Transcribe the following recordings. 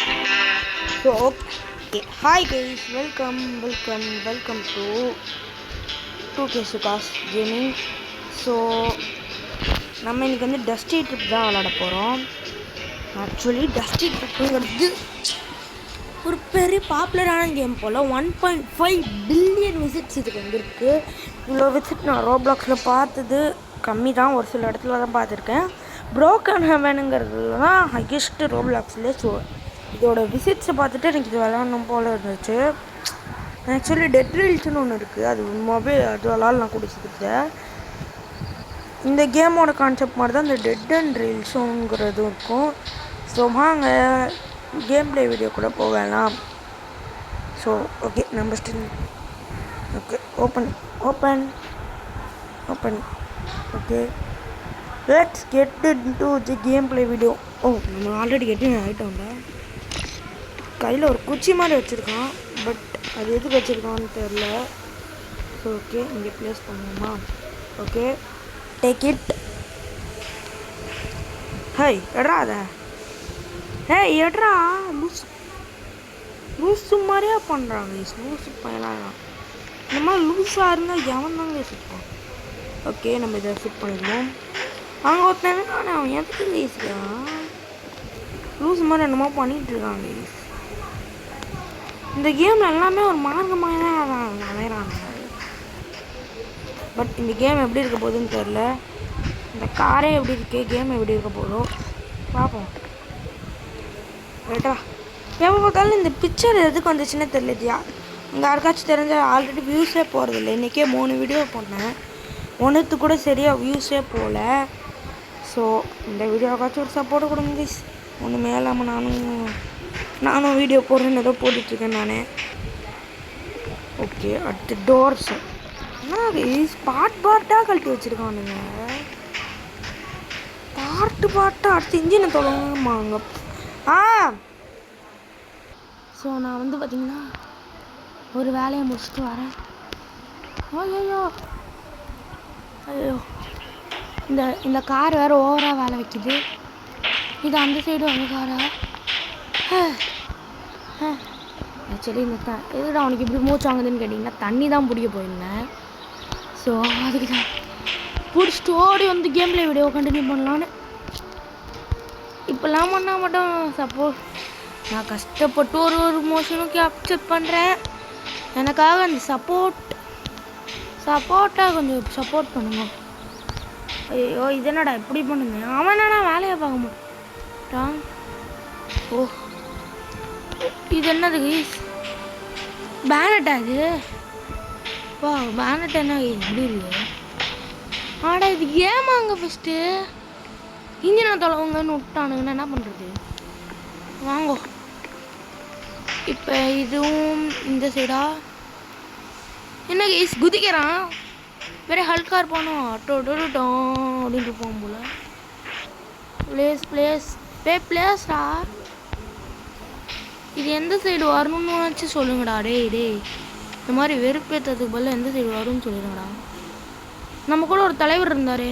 So okay, hi guys, welcome to 2K Sukas Gaming. So நம்ம இன்னைக்கு வந்து dusty trip தான் விளையாட போகிறோம். ஆக்சுவலி டஸ்டி ட்ரிப்புங்கிறது ஒரு பெரிய பாப்புலரான கேம் போல் 1.5 பில்லியன் விசிட்ஸ் இதுக்கு வந்துருக்கு. இவ்வளோ விசிட் நான் ரோப்ளாக்ஸில் பார்த்தது கம்மி தான், ஒரு சில இடத்துல தான் பார்த்துருக்கேன். ப்ரோக்கன் ஹெவனுங்கிறதுல தான் ஹையஸ்ட்டு ரோப்ளாக்ஸ்லேயே. ஸோ இதோட விசிட்ஸை பார்த்துட்டு எனக்கு இது விளாட்ணும் போல் இருந்துச்சு. ஆக்சுவலி டெட் ரீல்ஸ்னு ஒன்று இருக்குது, அது மொபைல் அது விளாட்லாம் குடிச்சிக்கிட்டேன். இந்த கேமோட கான்செப்ட் மாதிரி தான் இந்த டெட் அண்ட் ரீல்ஸுங்கிறதும் இருக்கும். ஸோ வாங்க கேம் ப்ளே வீடியோ கூட போகலாம். ஸோ ஓகே, நம்ம still okay open okay, let's get into the game play video. ஓ, நம்ம ஆல்ரெடி கெட்டிங் ஆகிட்டோம்டா. கையில் ஒரு குச்சி மாதிரி வச்சுருக்கான், பட் அது எதுக்கு வச்சுருக்கான்னு தெரில. ஸோ ஓகே, இங்கே ப்ளேஸ் பண்ணுவோமா? Okay, take it. ஹை எட்ரா அதை, எட்ரா லூஸு மாதிரியா பண்ணுறாங்க. லூஸு பையனாக இந்த மாதிரி லூஸாக இருந்தால் எவன் தாங்க சுற்றான். ஓகே, நம்ம இதை ஃபிட் பண்ணிடுவோம். அங்கே ஒருத்தன் அவன் எதுக்கு ஈஸியாக லூஸ் மாதிரி என்னமோ பண்ணிகிட்ருக்காங்க. இந்த கேமில் எல்லாமே ஒரு மார்க்கமாக தான் விளையாடுறாங்க. பட் இந்த கேம் எப்படி இருக்க போகுதுன்னு தெரில. இந்த காரே எப்படி இருக்கு, கேம் எப்படி இருக்க போதோ பார்ப்போம். ரைட்டா, எப்போ பார்த்தாலும் இந்த பிக்சர் எதுக்கு வந்துச்சுன்னே தெரியலையா. இங்கே யாருக்காச்சும் தெரிஞ்ச ஆல்ரெடி வியூஸே போகிறதில்ல. இன்றைக்கே 3 வீடியோ போட்டேன், ஒன்றுத்து கூட சரியாக வியூஸே போகல. ஸோ இந்த வீடியோக்காச்சும் ஒரு சப்போர்ட் கொடுங்க ப்ளீஸ். ஒன்றுமே இல்லாமல் நானும் வீடியோ போடுறேன்னு ஏதோ போட்டுட்ருக்கேன் நான். ஓகே, அடுத்து டோர்ஸ் பார்ட்டாக கழட்டி வச்சுருக்கானுங்க. பார்ட்டாக அடுத்து இன்ஜினை தொடங்குமாங்க. ஸோ நான் வந்து பார்த்திங்கன்னா ஒரு வேலையை முடிச்சுட்டு வரேன். ஐயோ இந்த கார் வேறு ஓவராக வேலை வைக்குது. இது அந்த சைடு அந்த காரா? ஆக்சுவலி இந்த எதுடா அவனுக்கு இப்படி மூச்சு வாங்குதுன்னு கேட்டிங்கன்னா தண்ணி தான் பிடிக்க போயிருந்தேன். ஸோ அதுக்கு தான் பிடிச்சிட்டு ஓடி வந்து கேமில் வீடியோ கண்டினியூ பண்ணலான்னு. இப்போல்லாம் பண்ணால் மட்டும் சப்போஸ் நான் கஷ்டப்பட்டு ஒரு மோஷனும் கேப்சர் பண்ணுறேன். எனக்காக அந்த சப்போர்ட்டாக கொஞ்சம் சப்போர்ட் பண்ணுங்க. ஐயோ, இது என்னடா இப்படி பண்ணுங்க. அவன் என்னடா வேலையை பார்க்க மாட்டான். ஓ, இது என்னது பேனட்டா? இது வா, பேனட் என்ன இப்படி இருக்கு? ஆடா, இது ஏமாங்க ஃபஸ்ட்டு இன்ஜினை தொலைவங்கன்னு விட்டானுங்கன்னா என்ன பண்ணுறது? வாங்கோ, இப்போ இதுவும் இந்த சைடா என்ன கேஸ் குதிக்கிறான். வேற ஹல்கா இருப்பானோ டோட்டோட்டோம் அப்படின்ட்டு இருப்பான் போல. பிளேஸ்டா இது எந்த சைடு வரணும்னு நினச்சி சொல்லுங்கடா. டேய் இந்த மாதிரி வெறுப்பேற்றதுக்கு பதில் எந்த சைடு வரும்னு சொல்லிடுங்கடா. நம்ம கூட ஒரு தலைவர் இருந்தார்,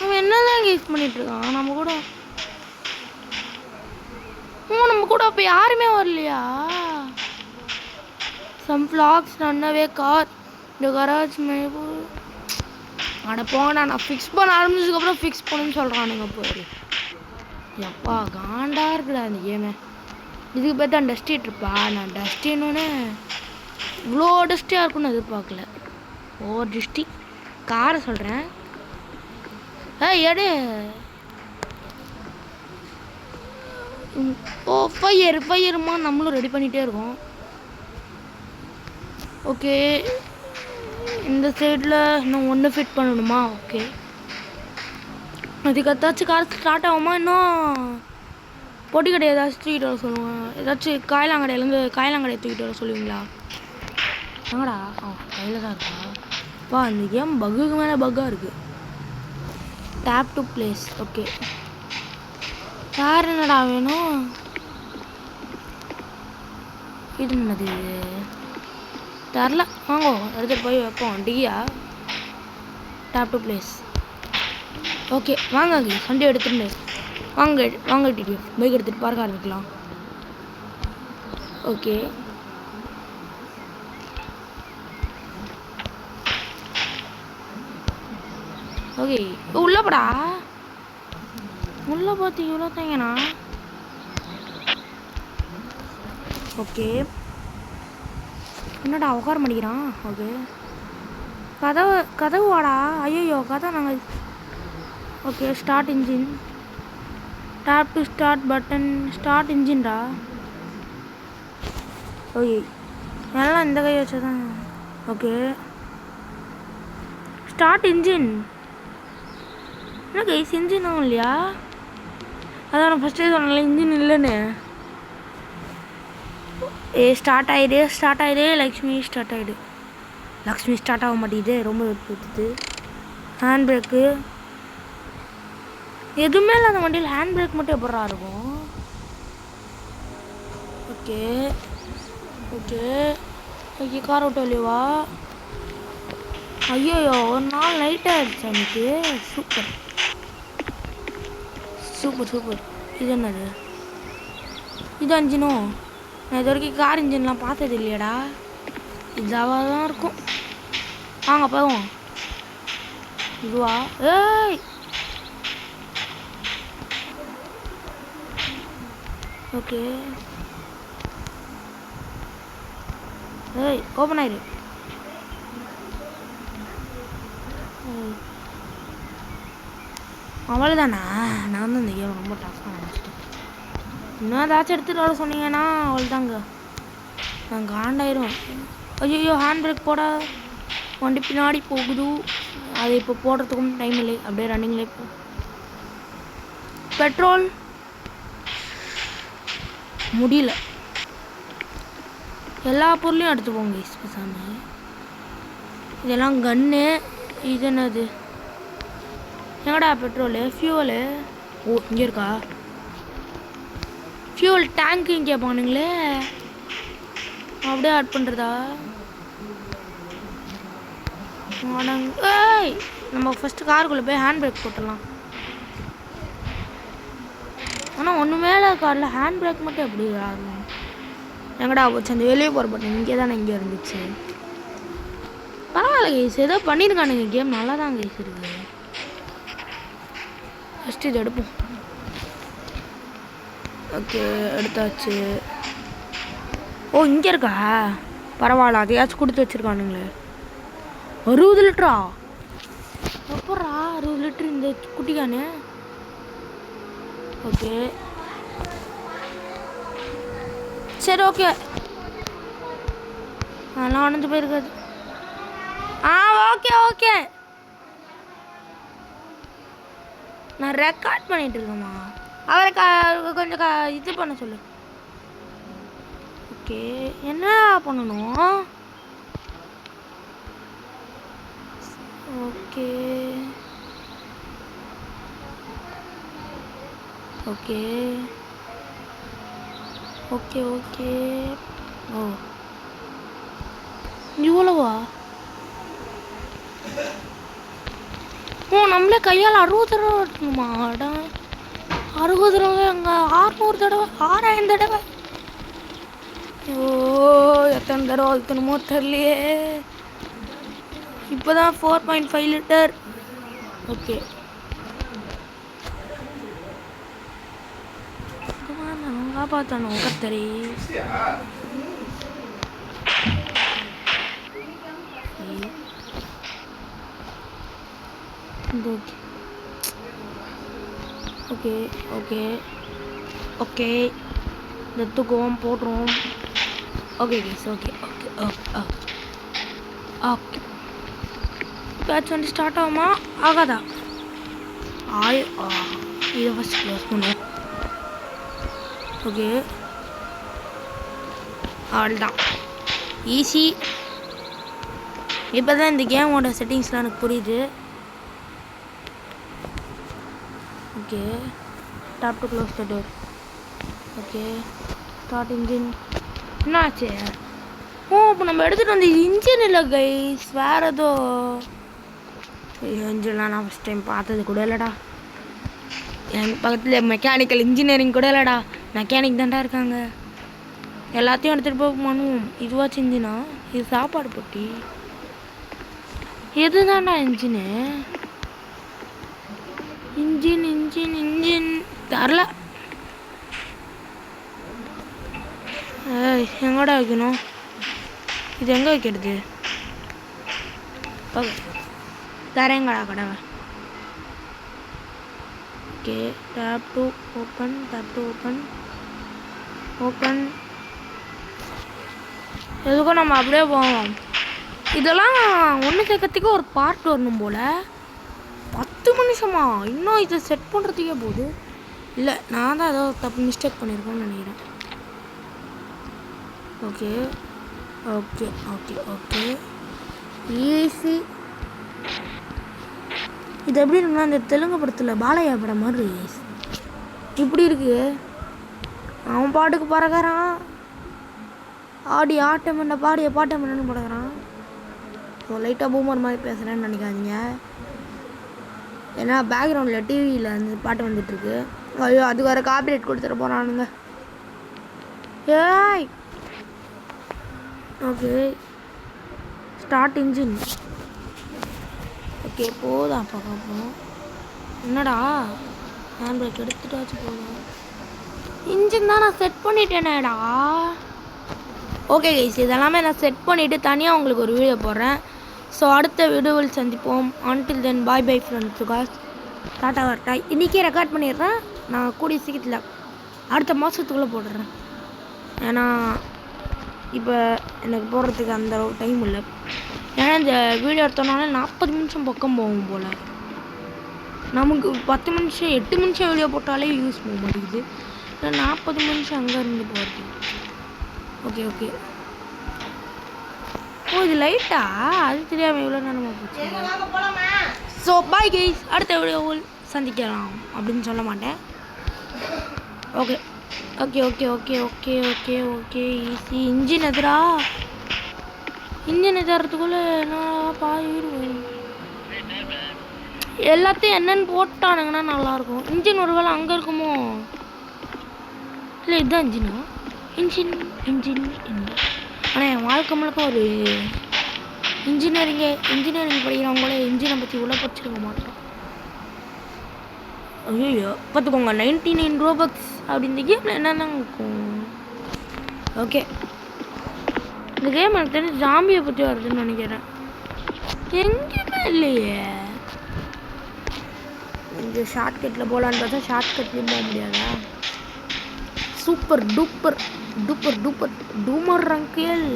அவன் என்னதான் யூஸ் பண்ணிகிட்ருக்கான். நம்ம கூட அப்போ யாருமே வரலையா? சம் ஃப்ளாக்ஸ் ரன்னவே கார் இந்த கராஜ் மேபு. அட போனா, நான் ஃபிக்ஸ் பண்ண ஆரம்பிச்சதுக்கப்புறம் ஃபிக்ஸ் பண்ணுன்னு சொல்கிறானுங்க. போய் எப்பா காண்டா இருக்குடா அந்த கேமு. இதுக்கு பார்த்தா டஸ்டி ட்ரிப்பா? நான் டஸ்டின்னு இவ்வளோ டஸ்டியாக இருக்குன்னு எதிர்பார்க்கல. ஓவர் டஸ்டி காரை சொல்கிறேன். எடு. ஓ, ஃபையருமா நம்மளும் ரெடி பண்ணிகிட்டே இருக்கோம். ஓகே, இந்த சைடில் இன்னும் ஒன்று ஃபிட் பண்ணணுமா? ஓகே, அதுக்கு ஏதாச்சும் கார் ஸ்டார்ட் ஆகுமா? இன்னும் பொட்டி கடை ஏதாச்சும் தூக்கிட்டு வர சொல்லுவேன். ஏதாச்சும் காயலாங்கடையை தூக்கிட்டு வர சொல்லுவீங்களா? எங்கடா? கையில் தான் இருக்கா? வா, இந்த கேம் பக்குக்கு மேலே பக்காக இருக்குது. Tape to place. ஓகே, யார் என்னடா வேணும்? இது என்னது? தெரில, வாங்கோ எடுத்துகிட்டு போய் வைப்போம். டிகியா டேப் டு பிளேஸ். ஓகே வாங்க, வண்டி எடுத்துட்டு வாங்க வாங்க டிடிஎஃப் பைக் எடுத்துகிட்டு பார்க்க ஆரம்பிக்கலாம். ஓகே ஓகே உள்ளப்படா உள்ள பார்த்து இவ்வளோ தாங்கண்ணா. ஓகே என்னடா உட்கார மாட்டேங்கிறான். ஓகே கதவு வாடா. ஐயோ கதை நாங்கள். Okay start engine. Tap to start button. Start இன்ஜின்டா. ஓகே எல்லாம் இந்த கை வச்சா தான். Okay start engine. என்ன கைஸ் இன்ஜினும் இல்லையா? அதான் நான் ஃபஸ்ட்டே சொன்னேன்ல இன்ஜின் இல்லைன்னு. ஸ்டார்ட் ஆகிடு லக்ஷ்மி ஸ்டார்ட் ஆகிடு. லக்ஷ்மி ஸ்டார்ட் ஆக மாட்டேங்குது. ரொம்ப வெறுத்து. ஹேண்ட் பிரேக்கு எதுவுமே இல்லை அந்த வண்டியில். ஹேண்ட் பிரேக் மட்டும் எப்படா இருக்கும்? ஓகே ஓகே ஓகே கார் விட்டு வெளியவா. ஐயோ ஒரு நாள் நைட் ஆகிடுச்சு அன்றைக்கி. Super super super. இது என்னது? இது இன்ஜினும். நான் இது வரைக்கும் கார் இன்ஜின்லாம் பார்த்தது இல்லையாடா. இதாவாக தான் இருக்கும். வாங்க போவோம். இதுவா? ஏய் ஓகே ஏய் ஓப்பன் ஆயிரு. அவ்வளோதானா? நான் வந்து இந்த கேம் ரொம்ப டஃப்பாக நினச்சிட்டேன். இன்னும் ஏதாச்சும் எடுத்துகிட்டு வர சொன்னீங்கன்னா அவ்வளோதாங்க நான் காண்டாயிரும். ஐயோ ஹேண்ட் பிரேக் போட வண்டி பின்னாடி போகுது. அது இப்போ போடுறதுக்கும் டைம் இல்லை. அப்படியே ரன்னிங்லேயே போ. பெட்ரோல் முடியல. எல்லா பொருளையும் எடுத்து போங்க பேசாமல். இதெல்லாம் கன்னு. இது என்னது? எங்கடா பெட்ரோலு ஃபியூவலு? ஓ இங்கே இருக்கா? ஃபியூவல் டேங்க்கு இங்கே போனுங்களே. அப்படியே ஆட் பண்ணுறதா? ஏய் நம்ம ஃபஸ்ட்டு காருக்குள்ளே போய் ஹேண்ட் பிரேக் போட்டுடலாம். ஆனால் ஒன்று மேலே காரில் ஹேண்ட் பிரேக் மட்டும் எப்படி ஆகும்? எங்கடா போச்சு அந்த வெளியே போகிற பட்டன்? இங்கே தானே இங்கே இருந்துச்சு. பரவாயில்ல கைஸ் ஏதோ பண்ணியிருக்கானுங்க. கேம் நல்லா தான் கைஸ் இருக்குது. ஃபஸ்ட்டு இது எடுப்போம். ஓகே எடுத்தாச்சு. ஓ இங்கே இருக்கா? பரவாயில்ல அதையாச்சும் கொடுத்து வச்சுருக்கானுங்களே. 60 லிட்டரா? எப்பட்றா 60 லிட்டரு இந்த குட்டிக்கானு? ஓகே சரி ஓகே. அதெல்லாம் உடஞ்சு போயிருக்காது. ஓகே ஓகே நான் ரெக்கார்ட் பண்ணிட்டு இருக்கேம்மா. அவரை கொஞ்சம் இது பண்ண சொல்லு. ஓகே என்ன பண்ணணும்? Okay okay okay okay. ஓ இவ்வளவா? ஓ நம்மளே கையால் 60 தடவை ஓட்டணுமா? 60 தடவை அங்கே 600 தடவை 6000 தடவை. ஓ எத்தனை தடவை வைக்கணுமோ தெரியலையே. இப்போ தான் 4.5 லிட்டர். ஓகே காப்பாற்றணும் கத்தரி. ஓகே ஓகே ஓகே எடுத்துக்குவோம் போட்டுருவோம். Okay case okay okay okay okay. பேட்ச் வண்டி ஸ்டார்ட் ஆகுமா ஆகாதா? இதை ஃபஸ்ட் க்ளோஸ் பண்ணுவோம். ஓகே அவ்வளோதான் ஈஸி. இப்போ தான் இந்த கேமோட செட்டிங்ஸ்லாம் எனக்கு புரியுது. Okay tap to close the door. Okay start engine. என்னாச்சு? ஓ இப்போ நம்ம எடுத்துகிட்டு வந்து இன்ஜின் இல்லை கைஸ் வேறு ஏதோ. இன்ஜின்லாம் நான் ஃபஸ்ட் டைம் பார்த்தது கூட இல்லைடா. எங்கள் பக்கத்தில் மெக்கானிக்கல் இன்ஜினியரிங் கூட இல்லைடா, மெக்கானிக் தான்டா இருக்காங்க. எல்லாத்தையும் எடுத்துகிட்டு போய் பண்ணுவோம். இதுவாச்சும் இன்ஜினா? இது சாப்பாடு போட்டி. எது தான்டா இன்ஜினு? இன்ஜின் இன்ஜின் இன்ஜின் தரல. எங்கடா வைக்கணும்? இது எங்கே வைக்கிறது? தரேங்கடா கடவை. Okay, tap to open, tap to open, open. எதுக்கும் நம்ம அப்படியே போவோம். இதெல்லாம் ஒன்று சேர்க்கறதுக்கு ஒரு பார்ட் வரணும் போல். 10 நிமிஷமா? இன்னும் இதை செட் பண்ணுறதுக்கே போகுது. இல்லை, நான் தான் ஏதோ தப்பு மிஸ்டேக் பண்ணியிருக்கோன்னு நினைக்கிறேன். Okay okay okay okay, easy. இது எப்படி இருக்குன்னா அந்த தெலுங்கு படத்தில் பாலையா படம் மாதிரி இப்படி இருக்கு. அவன் பாட்டுக்கு பறக்கிறான், ஆடி ஆட்டம் பண்ண பாடிய பாட்டம் பண்ணு பறக்கிறான். ஸோ லைட்டாக பூமர் மாதிரி பேசுகிறேன்னு நினைக்காதீங்க. ஏன்னா பேக்ரவுண்டில் டிவியில் அந்த பாட்டு வந்துட்டுருக்கு. ஐயோ, அது வேறு காப்பிரைட் கொடுத்துட போகிறானுங்க. ஏய், ஓகே, ஸ்டார்ட் இன்ஜின். ஓகே, போதும் பார்ப்போம். என்னடா ஹேண்ட் பிரேக் எடுத்துட்டாச்சு போதும். இன்ஜின் தான் நான் செட் பண்ணிட்டேனேடா. ஓகே கைஸ், இதெல்லாமே நான் செட் பண்ணிவிட்டு தனியாக உங்களுக்கு ஒரு வீடியோ போடுறேன். ஸோ அடுத்த வீடியோவில் சந்திப்போம். Until then bye bye friends guys. டாட்டா வரட்டா. இன்றைக்கே ரெக்கார்ட் பண்ணிடுறேன். நான் கூடிய சீக்கிரத்தில் அடுத்த மாதத்துக்குள்ளே போடுறேன். ஏன்னா இப்போ எனக்கு போடுறதுக்கு அந்த டைம் இல்லை. ஏன்னா இந்த வீடியோ எடுத்தோம்னால 40 நிமிஷம் பக்கம் போகும் போல். நமக்கு 10 நிமிஷம் 8 நிமிஷம் வீடியோ போட்டாலே யூஸ் போக மாட்டேங்குது. 40 நிமிஷம் அங்கே இருந்து போகிறது. Okay okay. ஓ, இது லைட்டா? அது தெரியாமல் எவ்வளோ நேரமாக போச்சு. ஸோ பாய் கைஸ், அடுத்த வீடியோவில் சந்திக்கலாம் அப்படின்னு சொல்ல மாட்டேன். Okay okay okay okay okay okay okay, easy. Engine எதிரா? இன்ஜின் எதிரத்துக்குள்ளே என்ன பாயிடுவோம். எல்லாத்தையும் என்னென்னு போட்டானுங்கன்னா நல்லாயிருக்கும். இன்ஜின் ஒரு வேளை அங்கே இருக்குமோ? இல்லை, இதுதான் இன்ஜினா? Engine engine engine. ஆனால் என் வாழ்க்கை முழுக்க ஒரு இன்ஜினியரிங் படிக்கிறவங்களே இன்ஜினை பற்றி உள்ள படிச்சிருக்க மாட்டோம். ஐயோ, பார்த்துக்கோங்க, 99 ரோபக்ஸ் அப்படி இந்த கேமில் என்னென்ன இருக்கும். ஓகே, இந்த கேம் எனக்கு தெரிஞ்சு ஜாம்பியை பற்றி வருதுன்னு நினைக்கிறேன். எங்கேயுமே இல்லையே. இந்த ஷார்ட்கட்டில் போகலான்னு பார்த்தா ஷார்ட்கட்லேயும் போக முடியாதா? சூப்பர் டூப்பர் டூப்பர் டூப்பர் டூமர் ரங்கியல்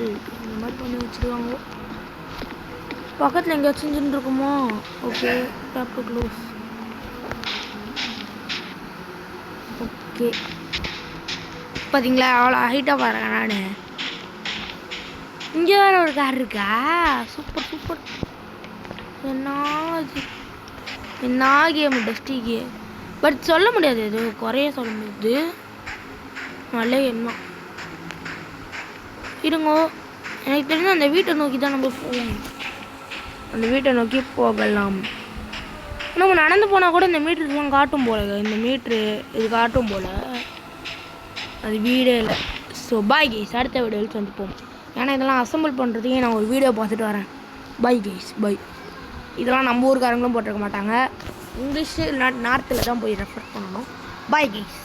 இந்த மாதிரி பண்ணி வச்சுருவாங்க. பக்கத்தில் எங்கேயாச்சும் இன்ஜின் இருக்குமோ? Okay, tap to close. Okay, பார்த்தீங்களா அவ்வளோ ஹைட்டாக பாருங்க. நான் இங்கே வேறு ஒரு கார் இருக்கா? Super super. என்ன கேம் டஸ்டி கேம். பட் சொல்ல முடியாது, இது குறைய சொல்ல முடியாது. நல்ல என்ன இருங்கோ, எனக்கு தெரிஞ்ச அந்த வீட்டை நோக்கி தான் நம்ம போவோம். அந்த வீட்டை நோக்கி போகலாம். நம்ம நடந்து போனால் கூட இந்த மீட்டருக்குலாம் காட்டும் போல. இந்த மீட்ரு இது காட்டும் போல். அது வீடே இல்லை. ஸோ பாய் கைஸ், அடுத்த வீடியோவில் சந்திப்போம். ஏன்னா இதெல்லாம் அசம்பிள் பண்ணுறதுக்கே நான் ஒரு வீடியோ பார்த்துட்டு வரேன். பாய் கைஸ், பாய். இதெல்லாம் நம்ம ஊருக்காரங்களும் போட்டிருக்க மாட்டாங்க. இங்கிலீஷு நார்த்தில் தான் போய் ரெஃபர் பண்ணணும். Bye guys.